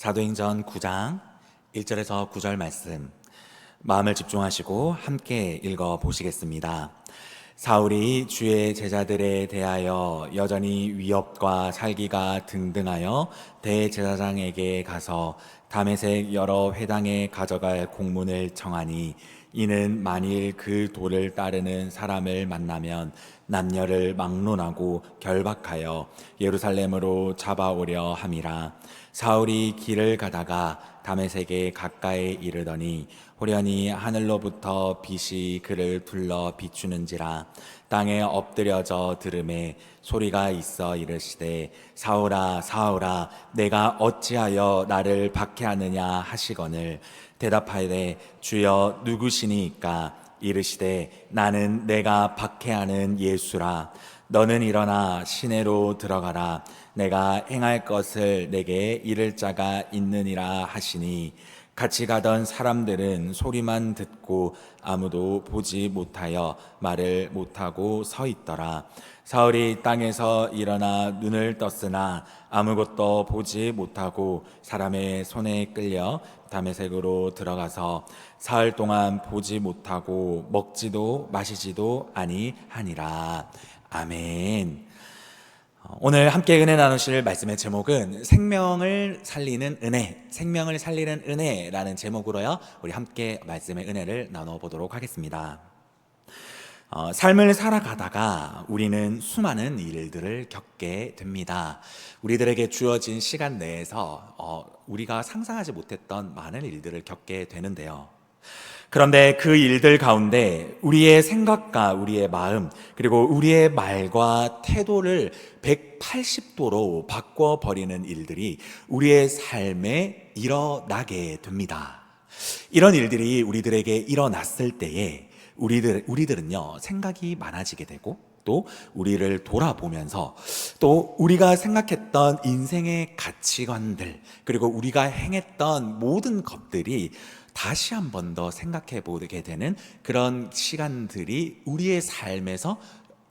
사도행전 9장 1절에서 9절 말씀 마음을 집중하시고 함께 읽어 보시겠습니다. 사울이 주의 제자들에 대하여 여전히 위협과 살기가 등등하여 대제사장에게 가서 다메섹 여러 회당에 가져갈 공문을 청하니 이는 만일 그 도를 따르는 사람을 만나면 남녀를 막론하고 결박하여 예루살렘으로 잡아오려 함이라. 사울이 길을 가다가 다메섹에 가까이 이르더니 호련히 하늘로부터 빛이 그를 둘러 비추는지라. 땅에 엎드려져 들음에 소리가 있어 이르시되 사울아 사울아 내가 어찌하여 나를 박해하느냐 하시거늘 대답하되 주여 누구시니까? 이르시되 나는 내가 박해하는 예수라. 너는 일어나 시내로 들어가라. 내가 행할 것을 내게 이를 자가 있느니라 하시니 같이 가던 사람들은 소리만 듣고 아무도 보지 못하여 말을 못하고 서 있더라. 사울이 땅에서 일어나 눈을 떴으나 아무것도 보지 못하고 사람의 손에 끌려 다메섹으로 들어가서 사흘 동안 보지 못하고 먹지도 마시지도 아니하니라. 아멘. 오늘 함께 은혜 나누실 말씀의 제목은 생명을 살리는 은혜, 생명을 살리는 은혜라는 제목으로요, 우리 함께 말씀의 은혜를 나눠보도록 하겠습니다. 삶을 살아가다가 우리는 수많은 일들을 겪게 됩니다. 우리들에게 주어진 시간 내에서 우리가 상상하지 못했던 많은 일들을 겪게 되는데요. 그런데 그 일들 가운데 우리의 생각과 우리의 마음 그리고 우리의 말과 태도를 180도로 바꿔버리는 일들이 우리의 삶에 일어나게 됩니다. 이런 일들이 우리들에게 일어났을 때에 우리들은요 생각이 많아지게 되고 또 우리를 돌아보면서 또 우리가 생각했던 인생의 가치관들 그리고 우리가 행했던 모든 것들이 다시 한 번 더 생각해 보게 되는 그런 시간들이 우리의 삶에서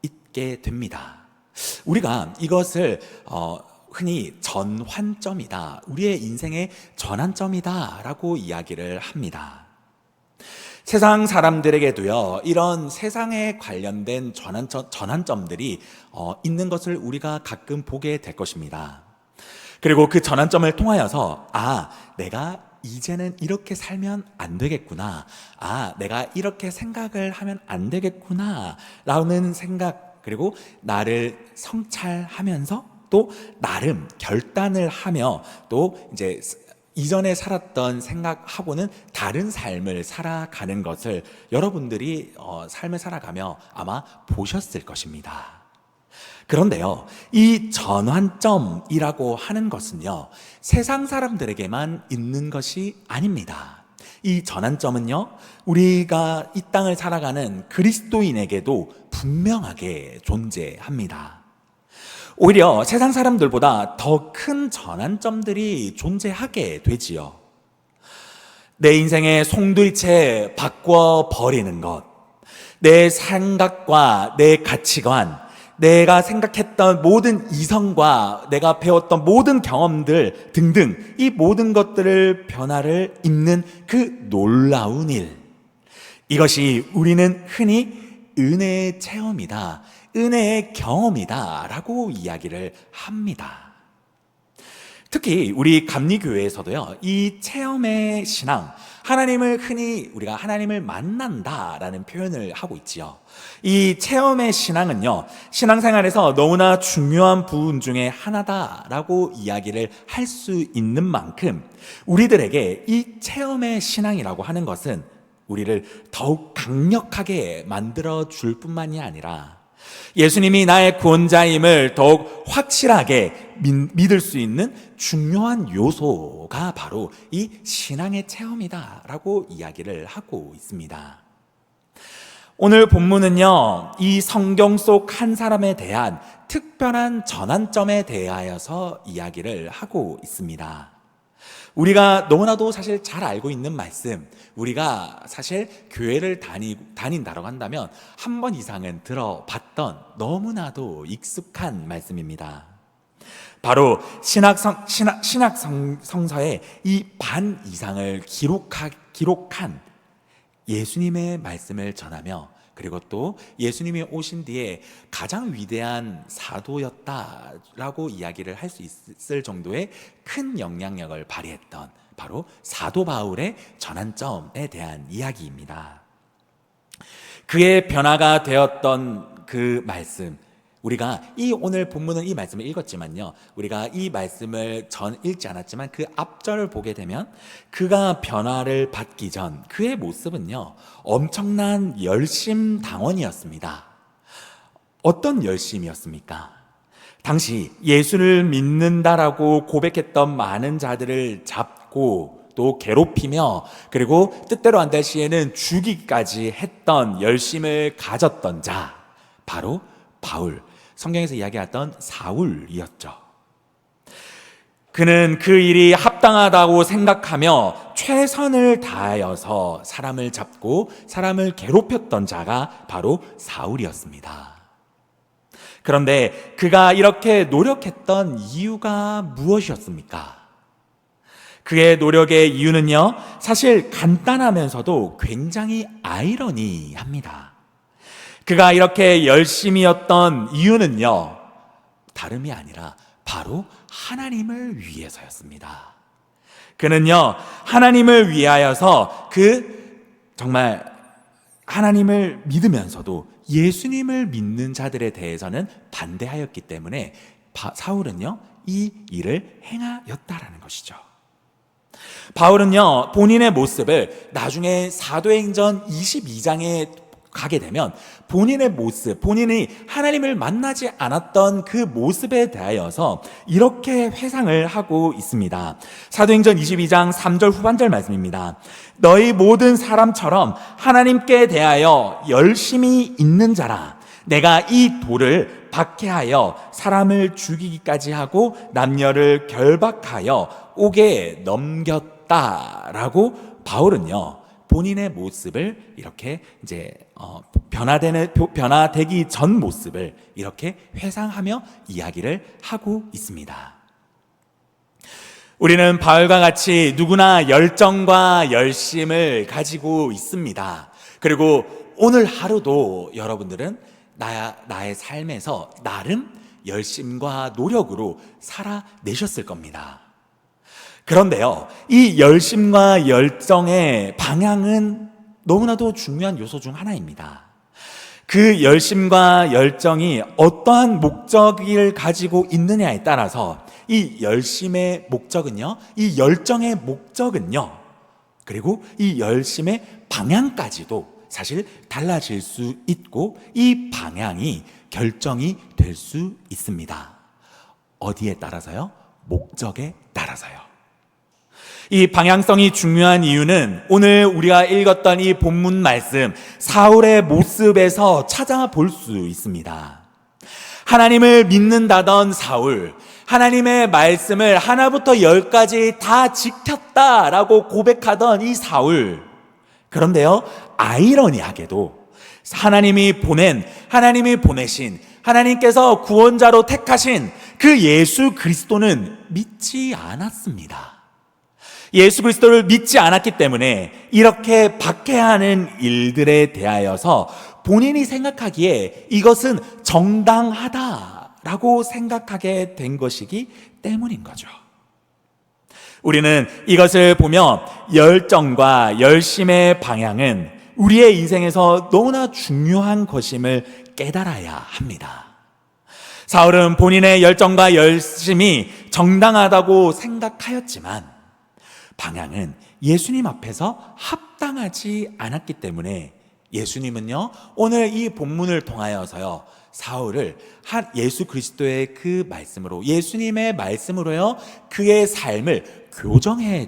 있게 됩니다. 우리가 이것을 흔히 전환점이다, 우리의 인생의 전환점이다 라고 이야기를 합니다. 세상 사람들에게도요 이런 세상에 관련된 전환점들이 있는 것을 우리가 가끔 보게 될 것입니다. 그리고 그 전환점을 통하여서 내가 이제는 이렇게 살면 안 되겠구나, 내가 이렇게 생각을 하면 안 되겠구나 라는 생각, 그리고 나를 성찰하면서 또 나름 결단을 하며 또 이제 이전에 살았던 생각하고는 다른 삶을 살아가는 것을 여러분들이 삶을 살아가며 아마 보셨을 것입니다. 그런데요, 이 전환점이라고 하는 것은요, 세상 사람들에게만 있는 것이 아닙니다. 이 전환점은요, 우리가 이 땅을 살아가는 그리스도인에게도 분명하게 존재합니다. 오히려 세상 사람들보다 더 큰 전환점들이 존재하게 되지요. 내 인생의 송두리째 바꿔버리는 것, 내 생각과 내 가치관, 내가 생각했던 모든 이성과 내가 배웠던 모든 경험들 등등 이 모든 것들을 변화를 입는 그 놀라운 일, 이것이 우리는 흔히 은혜의 체험이다, 은혜의 경험이다 라고 이야기를 합니다. 특히 우리 감리교회에서도요 이 체험의 신앙, 하나님을 흔히 우리가 하나님을 만난다라는 표현을 하고 있지요. 이 체험의 신앙은요 신앙생활에서 너무나 중요한 부분 중에 하나다라고 이야기를 할 수 있는 만큼 우리들에게 이 체험의 신앙이라고 하는 것은 우리를 더욱 강력하게 만들어 줄 뿐만이 아니라 예수님이 나의 구원자임을 더욱 확실하게 믿을 수 있는 중요한 요소가 바로 이 신앙의 체험이다라고 이야기를 하고 있습니다. 오늘 본문은요, 이 성경 속 한 사람에 대한 특별한 전환점에 대하여서 이야기를 하고 있습니다. 우리가 너무나도 사실 잘 알고 있는 말씀, 우리가 사실 교회를 다닌다고 한다면 한 번 이상은 들어봤던 너무나도 익숙한 말씀입니다. 바로 신약 성서의 이 반 이상을 기록한 예수님의 말씀을 전하며, 그리고 또 예수님이 오신 뒤에 가장 위대한 사도였다라고 이야기를 할 수 있을 정도의 큰 영향력을 발휘했던 바로 사도 바울의 전환점에 대한 이야기입니다. 그의 변화가 되었던 그 말씀, 우리가 오늘 본문은 이 말씀을 읽었지만요, 우리가 이 말씀을 읽지 않았지만 그 앞절을 보게 되면 그가 변화를 받기 전 그의 모습은요, 엄청난 열심당원이었습니다. 어떤 열심이었습니까? 당시 예수를 믿는다라고 고백했던 많은 자들을 잡고 또 괴롭히며, 그리고 뜻대로 안 될 시에는 죽이기까지 했던 열심을 가졌던 자, 바로 바울, 성경에서 이야기했던 사울이었죠. 그는 그 일이 합당하다고 생각하며 최선을 다하여서 사람을 잡고 사람을 괴롭혔던 자가 바로 사울이었습니다. 그런데 그가 이렇게 노력했던 이유가 무엇이었습니까? 그의 노력의 이유는요, 사실 간단하면서도 굉장히 아이러니합니다. 그가 이렇게 열심이었던 이유는요, 다름이 아니라 바로 하나님을 위해서였습니다. 그는요, 하나님을 위하여서 정말 하나님을 믿으면서도 예수님을 믿는 자들에 대해서는 반대하였기 때문에 사울은요, 이 일을 행하였다라는 것이죠. 바울은요, 본인의 모습을 나중에 사도행전 22장에 가게 되면 본인의 모습, 본인이 하나님을 만나지 않았던 그 모습에 대하여서 이렇게 회상을 하고 있습니다. 사도행전 22장 3절 후반절 말씀입니다. 너희 모든 사람처럼 하나님께 대하여 열심히 있는 자라. 내가 이 돌을 박해하여 사람을 죽이기까지 하고 남녀를 결박하여 옥에 넘겼다라고 바울은요, 본인의 모습을 이렇게 변화되기 전 모습을 이렇게 회상하며 이야기를 하고 있습니다. 우리는 바울과 같이 누구나 열정과 열심을 가지고 있습니다. 그리고 오늘 하루도 여러분들은 나의 삶에서 나름 열심과 노력으로 살아내셨을 겁니다. 그런데요, 이 열심과 열정의 방향은 너무나도 중요한 요소 중 하나입니다. 그 열심과 열정이 어떠한 목적을 가지고 있느냐에 따라서 이 열심의 목적은요, 이 열정의 목적은요, 그리고 이 열심의 방향까지도 사실 달라질 수 있고, 이 방향이 결정이 될 수 있습니다. 어디에 따라서요? 목적에 따라서요. 이 방향성이 중요한 이유는 오늘 우리가 읽었던 이 본문 말씀 사울의 모습에서 찾아볼 수 있습니다. 하나님을 믿는다던 사울, 하나님의 말씀을 하나부터 열까지 다 지켰다라고 고백하던 이 사울, 그런데요, 아이러니하게도 하나님이 보내신, 하나님께서 구원자로 택하신 그 예수 그리스도는 믿지 않았습니다. 예수 그리스도를 믿지 않았기 때문에 이렇게 박해하는 일들에 대하여서 본인이 생각하기에 이것은 정당하다라고 생각하게 된 것이기 때문인 거죠. 우리는 이것을 보며 열정과 열심의 방향은 우리의 인생에서 너무나 중요한 것임을 깨달아야 합니다. 사울은 본인의 열정과 열심이 정당하다고 생각하였지만 방향은 예수님 앞에서 합당하지 않았기 때문에 예수님은요, 오늘 이 본문을 통하여서요, 사울을 예수 그리스도의 그 말씀으로, 예수님의 말씀으로요, 그의 삶을 교정해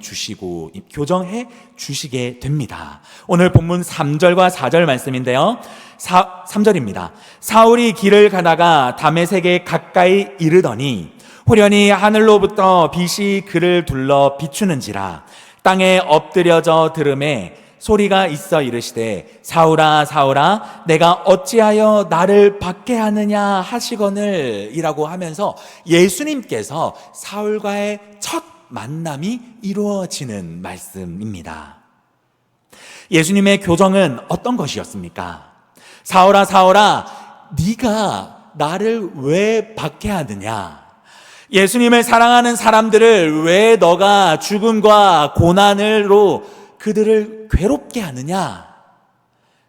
주시게 됩니다. 오늘 본문 3절과 4절 말씀인데요, 3절입니다. 사울이 길을 가다가 다메섹에 가까이 이르더니 호련히 하늘로부터 빛이 그를 둘러 비추는지라 땅에 엎드려져 들음에 소리가 있어 이르시되 사울아 사울아 내가 어찌하여 나를 박해하느냐 하시거늘 이라고 하면서 예수님께서 사울과의 첫 만남이 이루어지는 말씀입니다. 예수님의 교정은 어떤 것이었습니까? 사울아 사울아 네가 나를 왜 박해하느냐? 예수님을 사랑하는 사람들을 왜 너가 죽음과 고난으로 그들을 괴롭게 하느냐?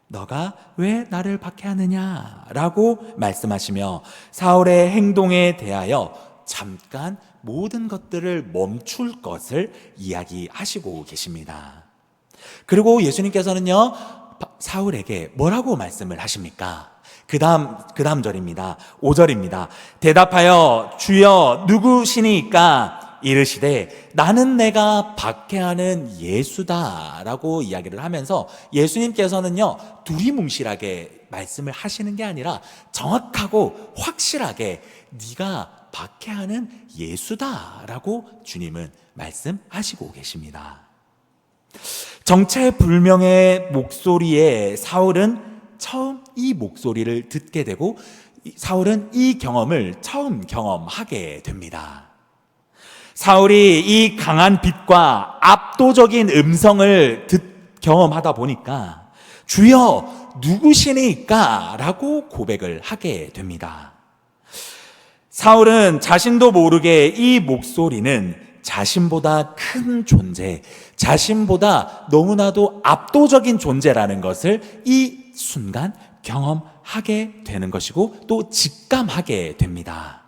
너가 왜 나를 박해하느냐? 라고 말씀하시며 사울의 행동에 대하여 잠깐 모든 것들을 멈출 것을 이야기하시고 계십니다. 그리고 예수님께서는요, 사울에게 뭐라고 말씀을 하십니까? 그 다음 절입니다. 5절입니다. 대답하여 주여 누구시니까 이르시되 나는 내가 박해하는 예수다 라고 이야기를 하면서 예수님께서는요 두리뭉실하게 말씀을 하시는 게 아니라 정확하고 확실하게 네가 박해하는 예수다 라고 주님은 말씀하시고 계십니다. 정체불명의 목소리에 사울은 처음 이 목소리를 듣게 되고 사울은 이 경험을 처음 경험하게 됩니다. 사울이 이 강한 빛과 압도적인 음성을 경험하다 보니까 주여 누구시니까? 라고 고백을 하게 됩니다. 사울은 자신도 모르게 이 목소리는 자신보다 큰 존재, 자신보다 너무나도 압도적인 존재라는 것을 이 순간 경험하게 되는 것이고 또 직감하게 됩니다.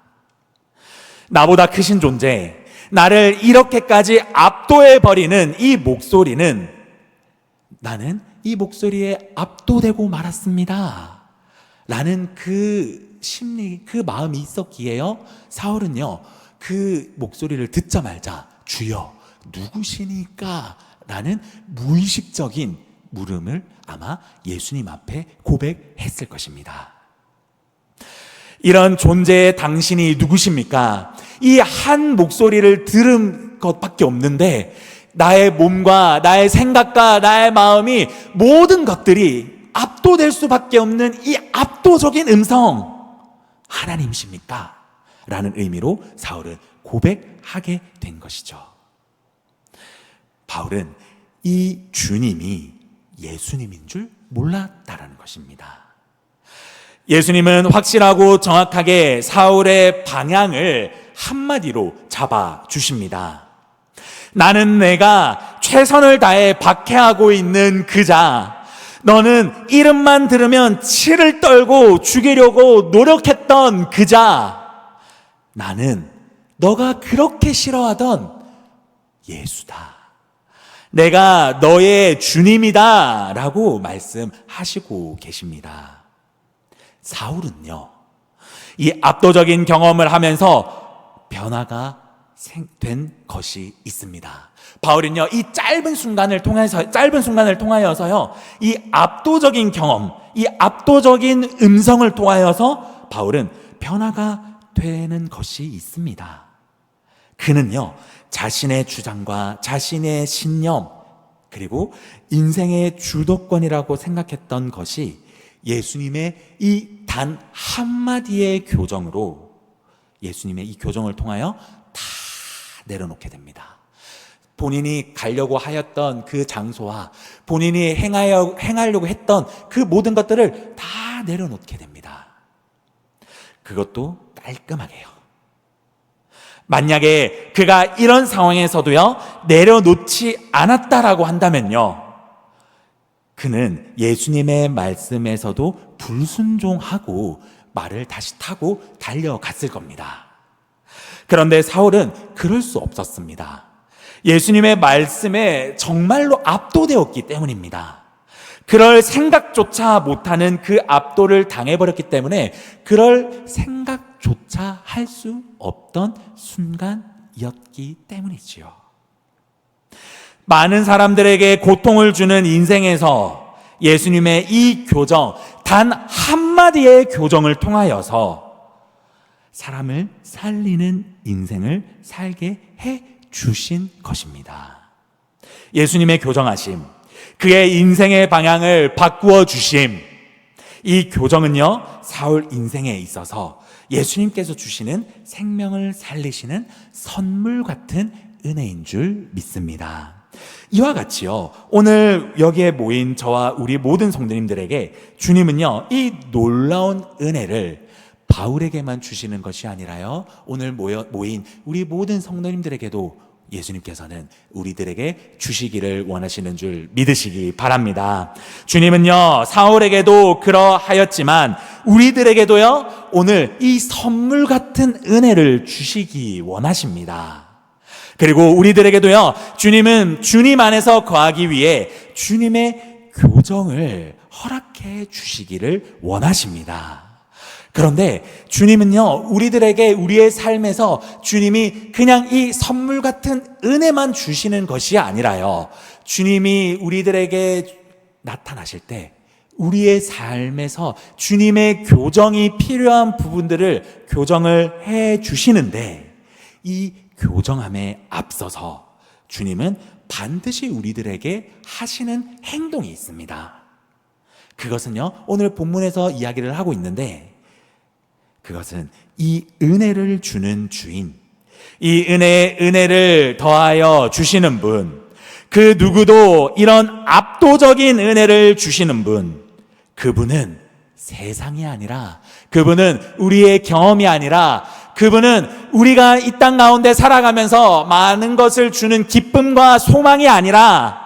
나보다 크신 존재, 나를 이렇게까지 압도해버리는 이 목소리는 나는 이 목소리에 압도되고 말았습니다 라는 그 심리, 그 마음이 있었기에요 사울은요 그 목소리를 듣자마자 주여 누구시니까? 라는 무의식적인 물음을 아마 예수님 앞에 고백했을 것입니다. 이런 존재의 당신이 누구십니까? 이 한 목소리를 들은 것밖에 없는데 나의 몸과 나의 생각과 나의 마음이 모든 것들이 압도될 수밖에 없는 이 압도적인 음성 하나님이십니까? 라는 의미로 사울은 고백하게 된 것이죠. 바울은 이 주님이 예수님인 줄 몰랐다라는 것입니다. 예수님은 확실하고 정확하게 사울의 방향을 한마디로 잡아주십니다. 나는 내가 최선을 다해 박해하고 있는 그자, 너는 이름만 들으면 치를 떨고 죽이려고 노력했던 그자, 나는 너가 그렇게 싫어하던 예수다. 내가 너의 주님이다 라고 말씀하시고 계십니다. 사울은요, 이 압도적인 경험을 하면서 변화가 된 것이 있습니다. 바울은요, 이 짧은 순간을 통하여서요, 이 압도적인 경험, 이 압도적인 음성을 통하여서 바울은 변화가 되는 것이 있습니다. 그는요, 자신의 주장과 자신의 신념, 그리고 인생의 주도권이라고 생각했던 것이 예수님의 이 단 한마디의 교정으로, 예수님의 이 교정을 통하여 다 내려놓게 됩니다. 본인이 가려고 하였던 그 장소와 본인이 행하려고 했던 그 모든 것들을 다 내려놓게 됩니다. 그것도 깔끔하게요. 만약에 그가 이런 상황에서도요, 내려놓지 않았다라고 한다면요, 그는 예수님의 말씀에서도 불순종하고 말을 다시 타고 달려갔을 겁니다. 그런데 사울은 그럴 수 없었습니다. 예수님의 말씀에 정말로 압도되었기 때문입니다. 그럴 생각조차 못하는 그 압도를 당해버렸기 때문에 그럴 생각조차 할 수 없던 순간이었기 때문이지요. 많은 사람들에게 고통을 주는 인생에서 예수님의 이 교정, 단 한마디의 교정을 통하여서 사람을 살리는 인생을 살게 해 주신 것입니다. 예수님의 교정하심, 그의 인생의 방향을 바꾸어 주심. 이 교정은요, 사울 인생에 있어서 예수님께서 주시는 생명을 살리시는 선물 같은 은혜인 줄 믿습니다. 이와 같이요, 오늘 여기에 모인 저와 우리 모든 성도님들에게 주님은요, 이 놀라운 은혜를 바울에게만 주시는 것이 아니라요, 오늘 모인 우리 모든 성도님들에게도 예수님께서는 우리들에게 주시기를 원하시는 줄 믿으시기 바랍니다. 주님은요, 사울에게도 그러하였지만 우리들에게도요, 오늘 이 선물 같은 은혜를 주시기 원하십니다. 그리고 우리들에게도요, 주님은 주님 안에서 거하기 위해 주님의 교정을 허락해 주시기를 원하십니다. 그런데 주님은요, 우리들에게 우리의 삶에서 주님이 그냥 이 선물 같은 은혜만 주시는 것이 아니라요, 주님이 우리들에게 나타나실 때 우리의 삶에서 주님의 교정이 필요한 부분들을 교정을 해 주시는데, 이 교정함에 앞서서 주님은 반드시 우리들에게 하시는 행동이 있습니다. 그것은요, 오늘 본문에서 이야기를 하고 있는데, 그것은 이 은혜를 주는 주인, 이 은혜를 더하여 주시는 분, 그 누구도 이런 압도적인 은혜를 주시는 분, 그분은 세상이 아니라, 그분은 우리의 경험이 아니라, 그분은 우리가 이 땅 가운데 살아가면서 많은 것을 주는 기쁨과 소망이 아니라,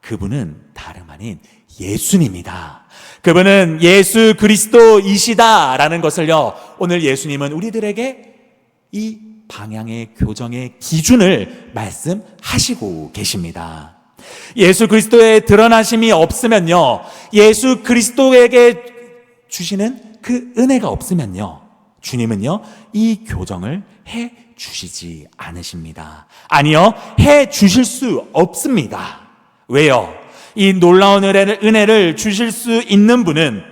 그분은 다름 아닌 예수님이다. 그분은 예수 그리스도이시다라는 것을요, 오늘 예수님은 우리들에게 이 방향의 교정의 기준을 말씀하시고 계십니다. 예수 그리스도의 드러나심이 없으면요, 예수 그리스도에게 주시는 그 은혜가 없으면요, 주님은요, 이 교정을 해 주시지 않으십니다. 아니요, 해 주실 수 없습니다. 왜요? 이 놀라운 은혜를 주실 수 있는 분은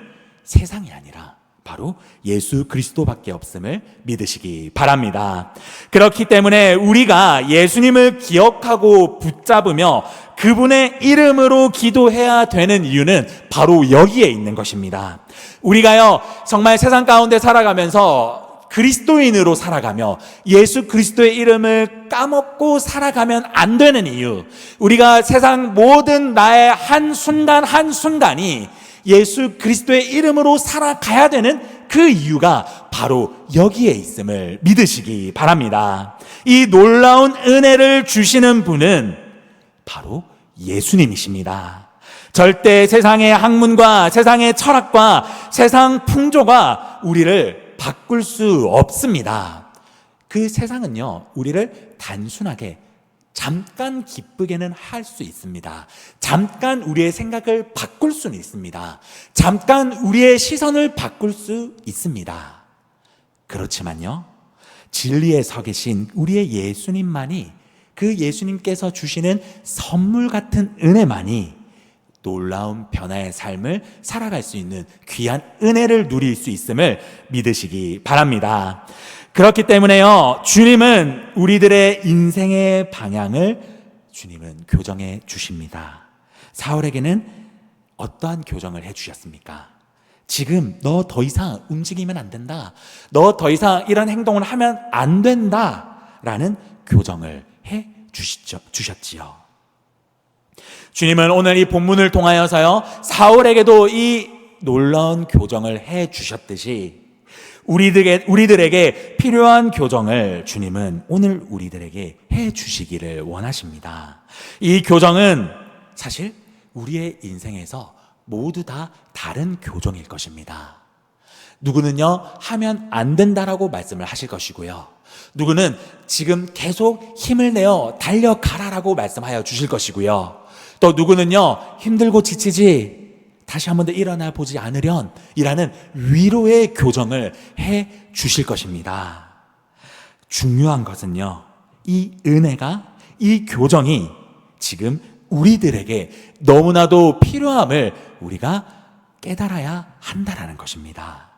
세상이 아니라 바로 예수 그리스도밖에 없음을 믿으시기 바랍니다. 그렇기 때문에 우리가 예수님을 기억하고 붙잡으며 그분의 이름으로 기도해야 되는 이유는 바로 여기에 있는 것입니다. 우리가요, 정말 세상 가운데 살아가면서 그리스도인으로 살아가며 예수 그리스도의 이름을 까먹고 살아가면 안 되는 이유, 우리가 세상 모든 나의 한순간 한순간이 예수 그리스도의 이름으로 살아가야 되는 그 이유가 바로 여기에 있음을 믿으시기 바랍니다. 이 놀라운 은혜를 주시는 분은 바로 예수님이십니다. 절대 세상의 학문과 세상의 철학과 세상 풍조가 우리를 바꿀 수 없습니다. 그 세상은요, 우리를 단순하게 잠깐 기쁘게는 할 수 있습니다. 잠깐 우리의 생각을 바꿀 수는 있습니다. 잠깐 우리의 시선을 바꿀 수 있습니다. 그렇지만요, 진리에 서 계신 우리의 예수님만이, 그 예수님께서 주시는 선물 같은 은혜만이 놀라운 변화의 삶을 살아갈 수 있는 귀한 은혜를 누릴 수 있음을 믿으시기 바랍니다. 그렇기 때문에요, 주님은 우리들의 인생의 방향을 주님은 교정해 주십니다. 사울에게는 어떠한 교정을 해 주셨습니까? 지금 너 더 이상 움직이면 안 된다, 너 더 이상 이런 행동을 하면 안 된다 라는 교정을 해 주셨지요. 주님은 오늘 이 본문을 통하여서요, 사울에게도 이 놀라운 교정을 해 주셨듯이 우리들에게 필요한 교정을 주님은 오늘 우리들에게 해 주시기를 원하십니다. 이 교정은 사실 우리의 인생에서 모두 다 다른 교정일 것입니다. 누구는요, 하면 안 된다라고 말씀을 하실 것이고요, 누구는 지금 계속 힘을 내어 달려가라라고 말씀하여 주실 것이고요, 또 누구는요, 힘들고 지치지 다시 한 번 더 일어나 보지 않으련 이라는 위로의 교정을 해 주실 것입니다. 중요한 것은요, 이 은혜가, 이 교정이 지금 우리들에게 너무나도 필요함을 우리가 깨달아야 한다라는 것입니다.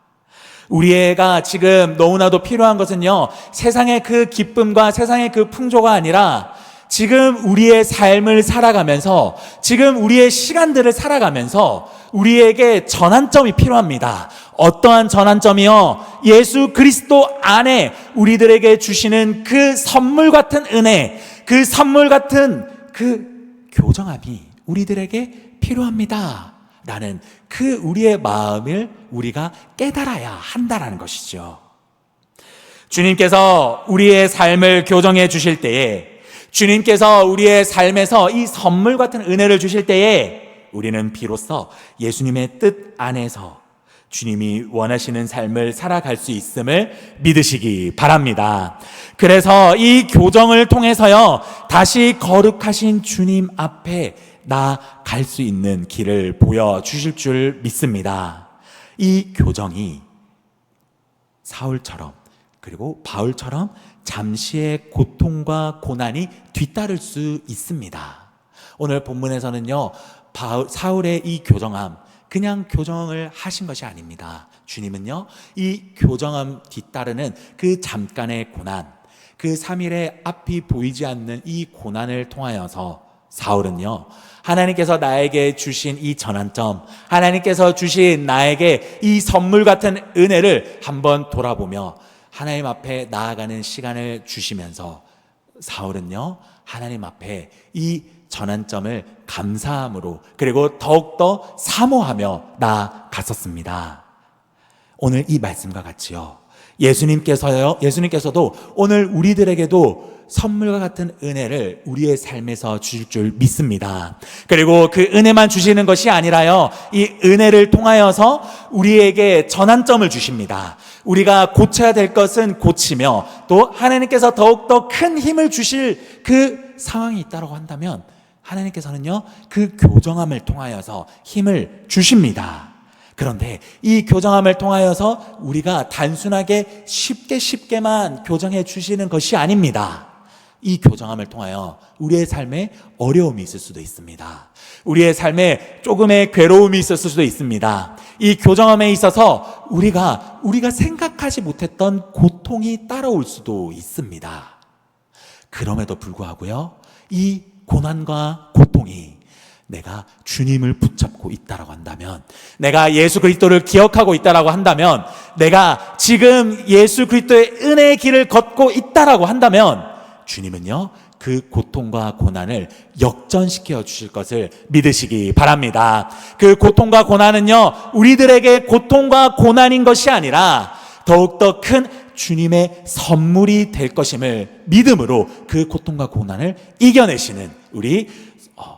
우리가 지금 너무나도 필요한 것은요, 세상의 그 기쁨과 세상의 그 풍조가 아니라 지금 우리의 삶을 살아가면서, 지금 우리의 시간들을 살아가면서 우리에게 전환점이 필요합니다. 어떠한 전환점이요? 예수 그리스도 안에 우리들에게 주시는 그 선물 같은 은혜, 그 선물 같은 그 교정함이 우리들에게 필요합니다. 라는 그 우리의 마음을 우리가 깨달아야 한다라는 것이죠. 주님께서 우리의 삶을 교정해 주실 때에, 주님께서 우리의 삶에서 이 선물 같은 은혜를 주실 때에 우리는 비로소 예수님의 뜻 안에서 주님이 원하시는 삶을 살아갈 수 있음을 믿으시기 바랍니다. 그래서 이 교정을 통해서요, 다시 거룩하신 주님 앞에 나아갈 수 있는 길을 보여주실 줄 믿습니다. 이 교정이 사울처럼, 그리고 바울처럼 잠시의 고통과 고난이 뒤따를 수 있습니다. 오늘 본문에서는요, 사울의 이 교정함, 그냥 교정을 하신 것이 아닙니다. 주님은요, 이 교정함 뒤따르는 그 잠깐의 고난, 그 3일의 앞이 보이지 않는 이 고난을 통하여서 사울은요, 하나님께서 나에게 주신 이 전환점, 하나님께서 주신 나에게 이 선물 같은 은혜를 한번 돌아보며 하나님 앞에 나아가는 시간을 주시면서 사울은요, 하나님 앞에 이 전환점을 감사함으로, 그리고 더욱더 사모하며 나아갔었습니다. 오늘 이 말씀과 같이요, 예수님께서도 오늘 우리들에게도 선물과 같은 은혜를 우리의 삶에서 주실 줄 믿습니다. 그리고 그 은혜만 주시는 것이 아니라요, 이 은혜를 통하여서 우리에게 전환점을 주십니다. 우리가 고쳐야 될 것은 고치며, 또 하나님께서 더욱더 큰 힘을 주실 그 상황이 있다고 한다면 하나님께서는요, 그 교정함을 통하여서 힘을 주십니다. 그런데 이 교정함을 통하여서 우리가 단순하게 쉽게만 교정해 주시는 것이 아닙니다. 이 교정함을 통하여 우리의 삶에 어려움이 있을 수도 있습니다. 우리의 삶에 조금의 괴로움이 있었을 수도 있습니다. 이 교정함에 있어서 우리가 생각하지 못했던 고통이 따라올 수도 있습니다. 그럼에도 불구하고요, 이 고난과 고통이 내가 주님을 붙잡고 있다라고 한다면, 내가 예수 그리스도를 기억하고 있다라고 한다면, 내가 지금 예수 그리스도의 은혜의 길을 걷고 있다라고 한다면, 주님은요, 그 고통과 고난을 역전시켜 주실 것을 믿으시기 바랍니다. 그 고통과 고난은요, 우리들에게 고통과 고난인 것이 아니라 더욱더 큰 주님의 선물이 될 것임을 믿음으로 그 고통과 고난을 이겨내시는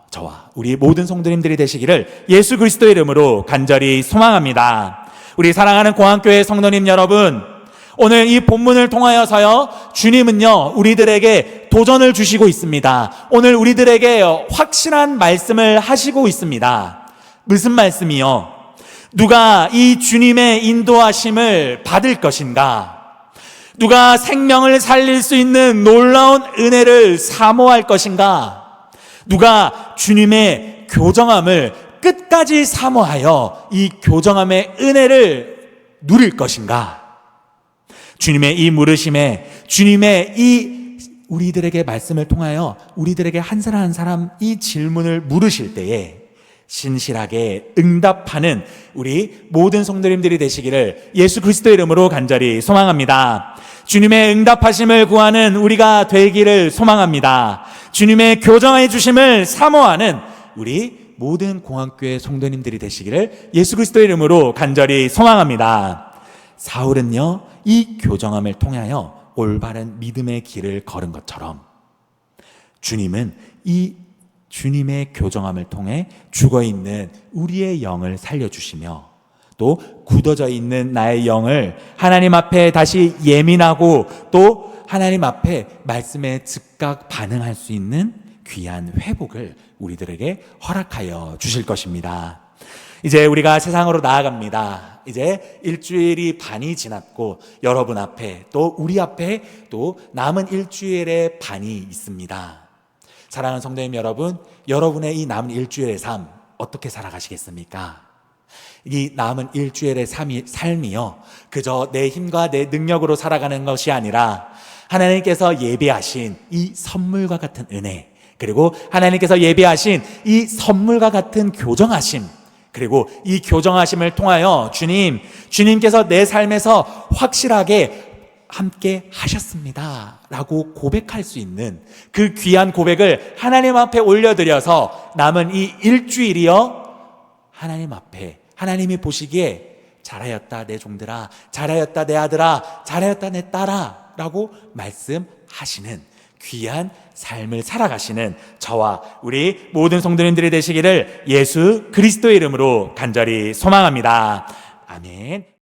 저와 우리 모든 성도님들이 되시기를 예수 그리스도의 이름으로 간절히 소망합니다. 우리 사랑하는 공항교회 성도님 여러분, 오늘 이 본문을 통하여서요, 주님은요, 우리들에게 도전을 주시고 있습니다. 오늘 우리들에게 확실한 말씀을 하시고 있습니다. 무슨 말씀이요? 누가 이 주님의 인도하심을 받을 것인가? 누가 생명을 살릴 수 있는 놀라운 은혜를 사모할 것인가? 누가 주님의 교정함을 끝까지 사모하여 이 교정함의 은혜를 누릴 것인가? 주님의 이 물으심에, 주님의 이 우리들에게 말씀을 통하여 우리들에게 한 사람 한 사람 이 질문을 물으실 때에 신실하게 응답하는 우리 모든 성도님들이 되시기를 예수 그리스도의 이름으로 간절히 소망합니다. 주님의 응답하심을 구하는 우리가 되기를 소망합니다. 주님의 교정해 주심을 사모하는 우리 모든 공항교회 성도님들이 되시기를 예수 그리스도의 이름으로 간절히 소망합니다. 사울은요, 이 교정함을 통하여 올바른 믿음의 길을 걸은 것처럼 주님은 이 주님의 교정함을 통해 죽어있는 우리의 영을 살려주시며, 또 굳어져 있는 나의 영을 하나님 앞에 다시 예민하고, 또 하나님 앞에 말씀에 즉각 반응할 수 있는 귀한 회복을 우리들에게 허락하여 주실 것입니다. 이제 우리가 세상으로 나아갑니다. 이제 일주일이 반이 지났고 여러분 앞에, 또 우리 앞에 또 남은 일주일의 반이 있습니다. 사랑하는 성도님 여러분, 여러분의 이 남은 일주일의 삶 어떻게 살아가시겠습니까? 이 남은 일주일의 삶이요, 그저 내 힘과 내 능력으로 살아가는 것이 아니라 하나님께서 예비하신 이 선물과 같은 은혜, 그리고 하나님께서 예비하신 이 선물과 같은 교정하심, 그리고 이 교정하심을 통하여 주님께서 내 삶에서 확실하게 함께 하셨습니다 라고 고백할 수 있는 그 귀한 고백을 하나님 앞에 올려드려서 남은 이 일주일이요, 하나님 앞에 하나님이 보시기에 잘하였다 내 종들아, 잘하였다 내 아들아, 잘하였다 내 딸아 라고 말씀하시는 귀한 삶을 살아가시는 저와 우리 모든 성도님들이 되시기를 예수 그리스도의 이름으로 간절히 소망합니다. 아멘.